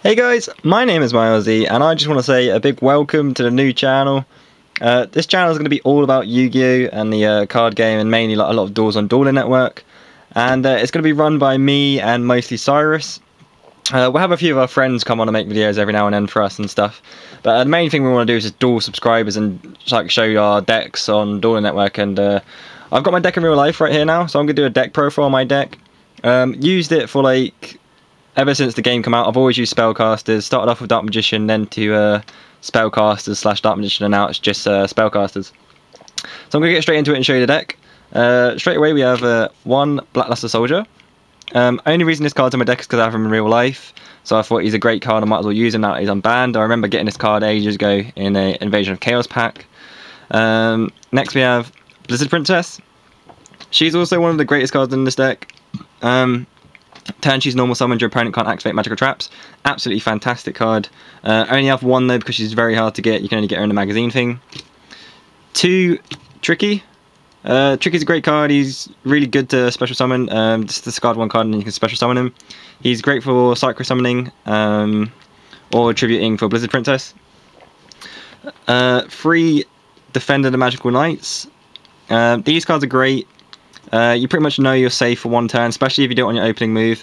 Hey guys, my name is Milesy and I just want to say a big welcome to the new channel. This channel is going to be all about Yu-Gi-Oh! And the card game, and mainly like a lot of duels on Dueling Network. And it's going to be run by me and mostly Cyrus. We'll have a few of our friends come on and make videos every now and then for us and stuff. But the main thing we want to do is just duel subscribers and just, like, show you our decks on Dueling Network. And I've got my deck in real life right here now, so I'm going to do a deck profile on my deck. Used it for like ever since the game came out. I've always used Spellcasters. Started off with Dark Magician, then to Spellcasters / Dark Magician, and now it's just Spellcasters. So I'm going to get straight into it and show you the deck. Straight away we have one Blackluster Soldier. Only reason this card's on my deck is because I have him in real life. So I thought he's a great card, I might as well use him now that he's unbanned. I remember getting this card ages ago in an Invasion of Chaos pack. Next we have Blizzard Princess. She's also one of the greatest cards in this deck. Turn she's normal summoned, your opponent can't activate magical traps. Absolutely fantastic card. Only have one though because she's very hard to get. You can only get her in the magazine thing. 2, Tricky. Tricky's a great card. He's really good to special summon. Just discard one card and you can special summon him. He's great for Psycho Summoning or Tributing for Blizzard Princess. 3, Defender the Magical Knights. These cards are great. You pretty much know you're safe for one turn, especially if you do it on your opening move.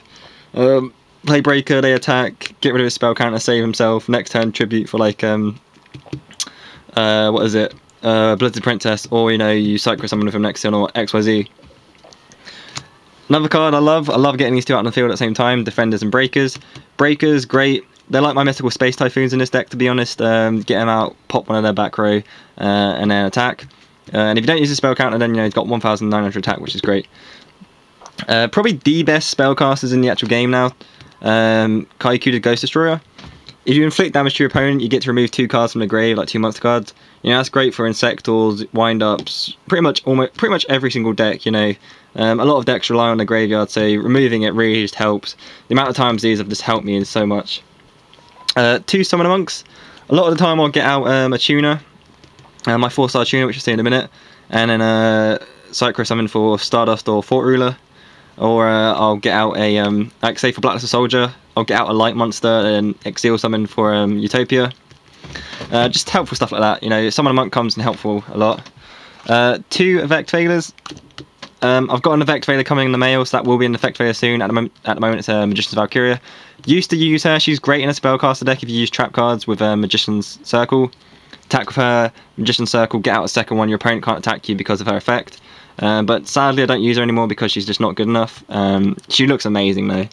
Play Breaker, they attack, get rid of his spell counter, save himself. Next turn, tribute for like what is it? Blizzard Princess, or you Psycho Summon with him next turn, or XYZ. Another card I love getting these two out on the field at the same time, Defenders and Breakers. Breakers, great. They're like my mythical Space Typhoons in this deck, to be honest. Get them out, pop one of their back row, and then attack. And if you don't use the spell counter, then he's got 1,900 attack, which is great. Probably the best spellcasters in the actual game now. Kaiku the Ghost Destroyer. If you inflict damage to your opponent, you get to remove 2 cards from the grave, like 2 monster cards. That's great for Insectals, wind-ups, pretty much every single deck. A lot of decks rely on the graveyard, so removing it really just helps. The amount of times these have just helped me so much. 2 Summoner Monks. A lot of the time I'll get out a tuner. My 4-star tuner, which you'll see in a minute, and then Psycho Summon for Stardust or Fort Ruler, or I'll get out a, like say for Blackluster Soldier, I'll get out a Light Monster and Exile Summon for Utopia. Just helpful stuff like that, Summoner Monk comes in helpful a lot. 2 Effect Failures. I've got an Effect Failure coming in the mail, so that will be an Effect Failure soon. At the moment it's Magician's Valkyria. Used to use her, she's great in a Spellcaster deck if you use trap cards with Magician's Circle. Attack with her, Magician's Circle, get out a second one, your opponent can't attack you because of her effect. But sadly I don't use her anymore because she's just not good enough. She looks amazing though,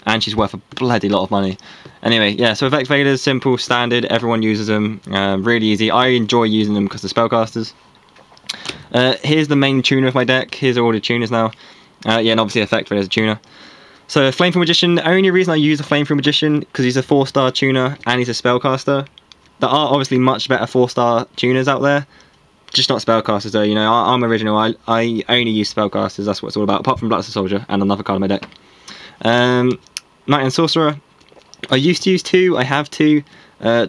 and she's worth a bloody lot of money. Anyway, yeah, so Effect Failures, simple, standard, everyone uses them, really easy. I enjoy using them because they're spellcasters. Here's the main tuner of my deck, here's all the tuners now. Yeah, and obviously Effect Failures a tuner. So Flamethrower Magician, the only reason I use a Flamethrower Magician because he's a 4-star tuner and he's a spellcaster. There are obviously much better 4-star tuners out there, just not spellcasters though. I'm original. I only use spellcasters. That's what it's all about. Apart from Blackluster Soldier and another card in my deck. Knight and Sorcerer. I used to use 2. I have 2.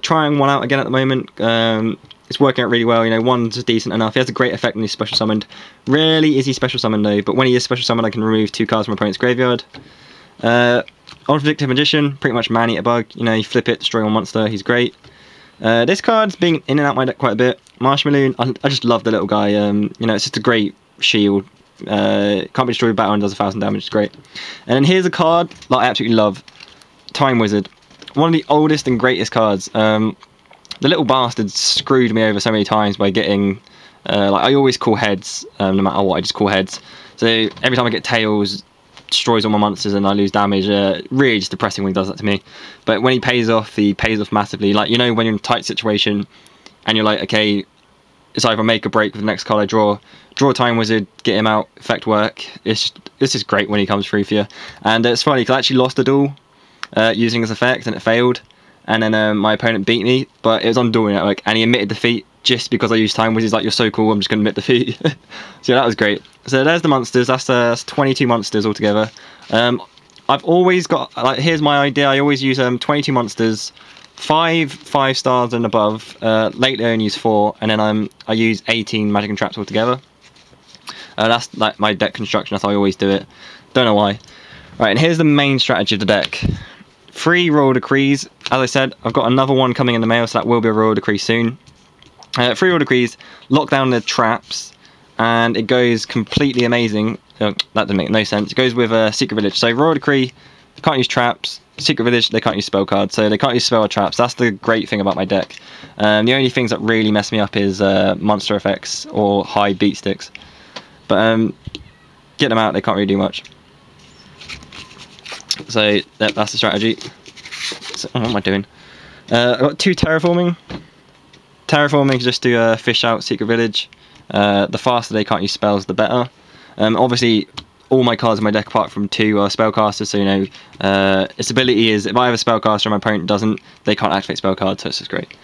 Trying one out again at the moment. It's working out really well. One's decent enough. He has a great effect when he's special summoned. Rarely is he special summoned though. But when he is special summoned, I can remove 2 cards from my opponent's graveyard. Unpredictable Magician. Pretty much man-eater bug. You flip it, destroy one monster. He's great. This card's been in and out my deck quite a bit. Marshmalloon, I just love the little guy. It's just a great shield. Can't be destroyed with battle and does 1,000 damage. It's great. And then here's a card that I absolutely love. Time Wizard. One of the oldest and greatest cards. The little bastard screwed me over so many times by getting... I always call heads. No matter what, I just call heads. So every time I get tails, destroys all my monsters and I lose damage. Really just depressing when he does that to me. But when he pays off massively. Like, when you're in a tight situation and you're like, okay, it's either make or break with the next card I draw Time Wizard, get him out, effect work. It's just great when he comes through for you. And it's funny because I actually lost a duel using his effect and it failed. And then my opponent beat me, but it was on Dueling Network and he admitted defeat just because I used Time Wizard. He's like, you're so cool, I'm just going to admit defeat. So that was great. So there's the monsters. That's 22 monsters altogether. I've always got, here's my idea. I always use 22 monsters, 5 stars and above. Lately I only use 4, and then I use 18 magic and traps altogether. That's like my deck construction. That's how I always do it. Don't know why. Right, and here's the main strategy of the deck. 3 Royal Decrees. as I said, I've got another one coming in the mail, so that will be a Royal Decree soon. 3 Royal Decrees, lock down the traps, and it goes completely amazing. Oh, that doesn't make no sense. It goes with a Secret Village. So Royal Decree, can't use traps. Secret Village, they can't use spell cards, so they can't use spell or traps. That's the great thing about my deck. The only things that really mess me up is monster effects or high beat sticks. But get them out, they can't really do much. So that's the strategy. So, what am I doing? I've got 2 terraforming. Terraforming is just to fish out Secret Village. The faster they can't use spells, the better. Obviously, all my cards in my deck apart from 2 are Spellcaster, so you know, its ability is if I have a Spellcaster and my opponent doesn't, they can't activate spell cards, so it's just great.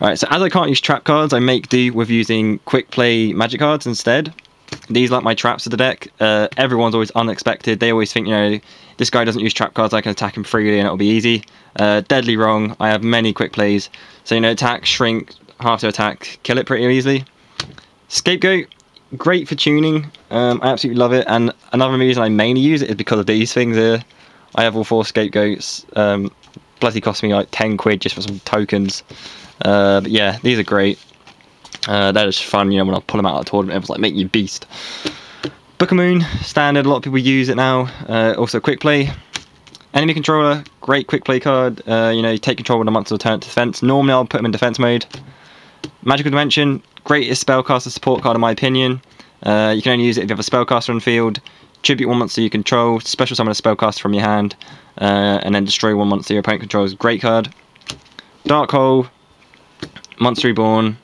Alright, so as I can't use trap cards, I make do with using quick play magic cards instead. These are like my traps of the deck. Everyone's always unexpected. They always think, you know, this guy doesn't use trap cards, I can attack him freely and it'll be easy. Deadly wrong. I have many quick plays. So, you know, attack, shrink, half to attack, kill it pretty easily. Scapegoat, great for tuning. I absolutely love it. And another reason I mainly use it is because of these things here. I have all 4 scapegoats. Bloody cost me like 10 quid just for some tokens. But yeah, these are great. They're just fun, you know, when I pull them out of the tournament, it was like, make you beast. Book of Moon, standard, a lot of people use it now. Also quick play. Enemy Controller, great quick play card. You know, you take control when a monster will turn it to defense. Normally I'll put them in defense mode. Magical Dimension, greatest spellcaster support card in my opinion. You can only use it if you have a spellcaster on the field. Tribute 1 monster you control, special summon a spellcaster from your hand, and then destroy 1 monster your opponent controls. Great card. Dark Hole, Monster Reborn.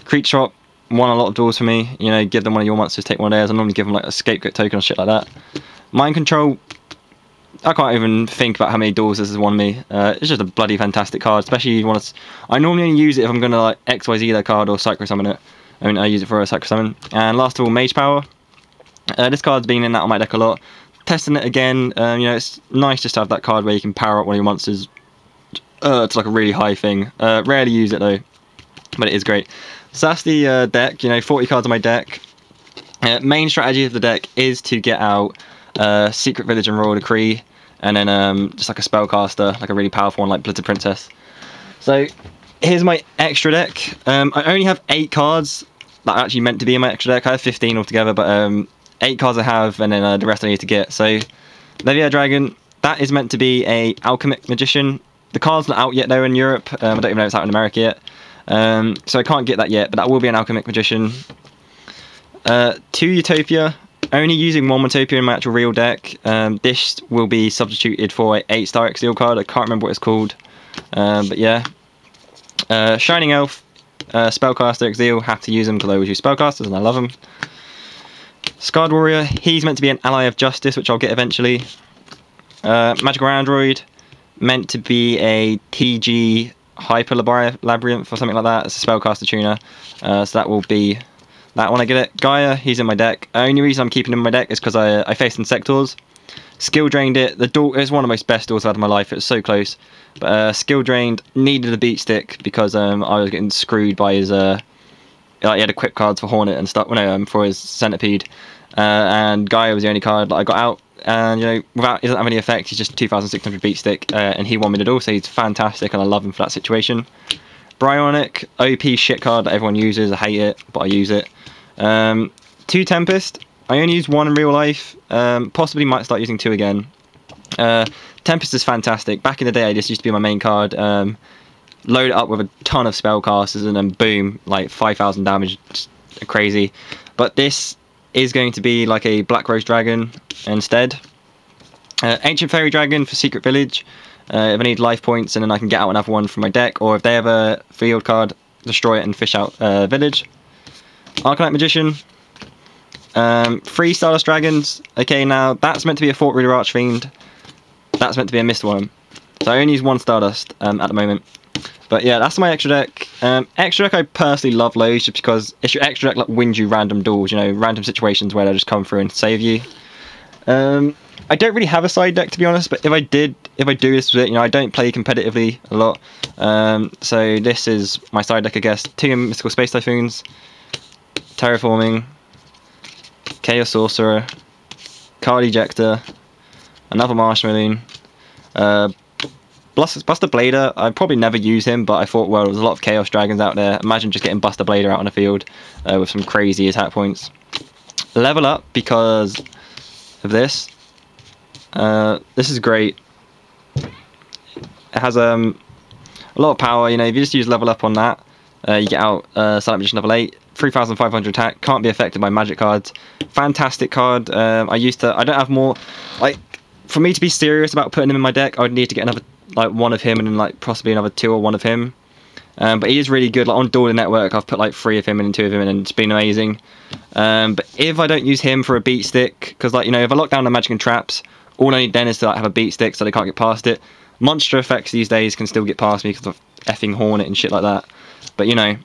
Creature Swap won a lot of duels for me. You know, give them one of your monsters, take one of theirs. I normally give them like a scapegoat token or shit like that. Mind Control, I can't even think about how many duels this has won me. It's just a bloody fantastic card, especially if you want to. I normally only use it if I'm going to like XYZ that card or Psycho Summon it. I mean, I use it for a Psycho Summon. And last of all, Mage Power. This card's been in that on my deck a lot. Testing it again, you know, it's nice just to have that card where you can power up one of your monsters to like a really high thing. Rarely use it though, but it is great. So that's the deck, you know, 40 cards on my deck. Main strategy of the deck is to get out Secret Village and Royal Decree, and then just like a Spellcaster, like a really powerful one like Blizzard Princess. So here's my extra deck. I only have 8 cards that are actually meant to be in my extra deck. I have 15 altogether, but 8 cards I have, and then the rest I need to get. So Leviair Dragon, that is meant to be a Alchemic Magician. The card's not out yet though in Europe. I don't even know if it's out in America yet. So I can't get that yet, but that will be an Alchemic Magician. 2 Utopia, only using 1 Utopia in my actual real deck. This will be substituted for a 8-star Exile card. I can't remember what it's called, but yeah. Shining Elf, Spellcaster, Exile, have to use them because I always use Spellcasters and I love them. Scarred Warrior, he's meant to be an ally of Justice, which I'll get eventually. Magical Android, meant to be a TG Hyper Labyrinth or something like that. It's a Spellcaster tuner, so that will be that when I get it. Gaia, he's in my deck. The only reason I'm keeping him in my deck is because I faced Insectors. Skill drained it. The duel is one of the most best duels I've had in my life. It was so close. But skill drained, needed a beat stick because I was getting screwed by his like he had equip cards for Hornet and stuff. Well, no, for his Centipede. And Gaia was the only card that I got out. And you know, he doesn't have any effect. He's just 2,600 beat stick, and he won me the duel, so he's fantastic, and I love him for that situation. Bryonic, OP shit card that everyone uses. I hate it, but I use it. 2 Tempest. I only use 1 in real life. Possibly might start using 2 again. Tempest is fantastic. Back in the day, I just used to be my main card. Load it up with a ton of spellcasters, and then boom, like 5,000 damage. Just crazy. But this is going to be like a Black Rose Dragon instead. Ancient Fairy Dragon for Secret Village. If I need life points, and then I can get out another one from my deck, or if they have a field card, destroy it and fish out Village. Arcanite Magician. 3 Stardust Dragons. Okay, now that's meant to be a Fort Reader Archfiend. That's meant to be a missed one. So I only use 1 Stardust at the moment. But yeah, that's my extra deck. Extra deck I personally love loads just because it's your extra deck that wins you random duels, you know, random situations where they'll just come through and save you. I don't really have a side deck to be honest, but if I do this with it, you know, I don't play competitively a lot. So this is my side deck, I guess. 2 Mystical Space Typhoons, Terraforming, Chaos Sorcerer, Card Ejector, another Marshmallow, Buster Blader, I'd probably never use him, but I thought, well, there's a lot of Chaos Dragons out there. Imagine just getting Buster Blader out on the field with some crazy attack points. Level up because of this. This is great. It has a lot of power. You know, if you just use level up on that, you get out Silent Magician level 8, 3,500 attack, can't be affected by magic cards. Fantastic card. I don't have more, like, for me to be serious about putting him in my deck, I would need to get another, like, one of him and then, like, possibly another 2 or 1 of him. But he is really good. Like, on Dueling Network, I've put like 3 of him and 2 of him in, and it's been amazing. But if I don't use him for a beat stick, because, like, you know, if I lock down the magic and traps, all I need then is to, like, have a beat stick so they can't get past it. Monster effects these days can still get past me because of effing Hornet and shit like that. But, you know,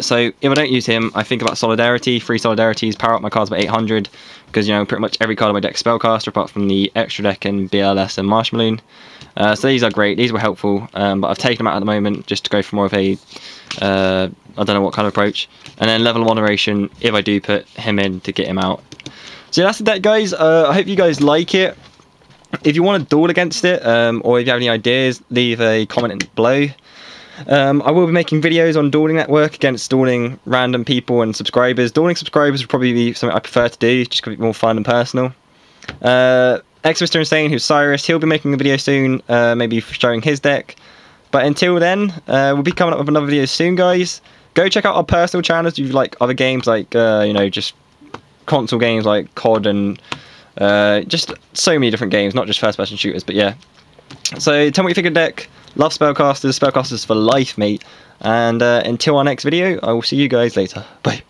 so if I don't use him, I think about Solidarity. 3 Solidarities, power up my cards by 800, because, you know, pretty much every card in my deck is Spellcaster apart from the extra deck and BLS and Marshmalloon. So these are great, these were helpful, but I've taken them out at the moment just to go for more of a, I don't know what kind of approach. And then level of moderation, if I do put him in to get him out. So yeah, that's the deck, guys. I hope you guys like it. If you want to duel against it, or if you have any ideas, leave a comment below. I will be making videos on Dueling Network against dueling random people and subscribers. Dueling subscribers would probably be something I prefer to do, just because it's more fun and personal. Mr. Insane, who's Cyrus, he'll be making a video soon, maybe showing his deck. But until then, we'll be coming up with another video soon, guys. Go check out our personal channels if you like other games, like, you know, just console games like COD and just so many different games, not just first-person shooters, but yeah. So tell me what you think of the deck. Love Spellcasters. Spellcasters for life, mate. And until our next video, I will see you guys later. Bye.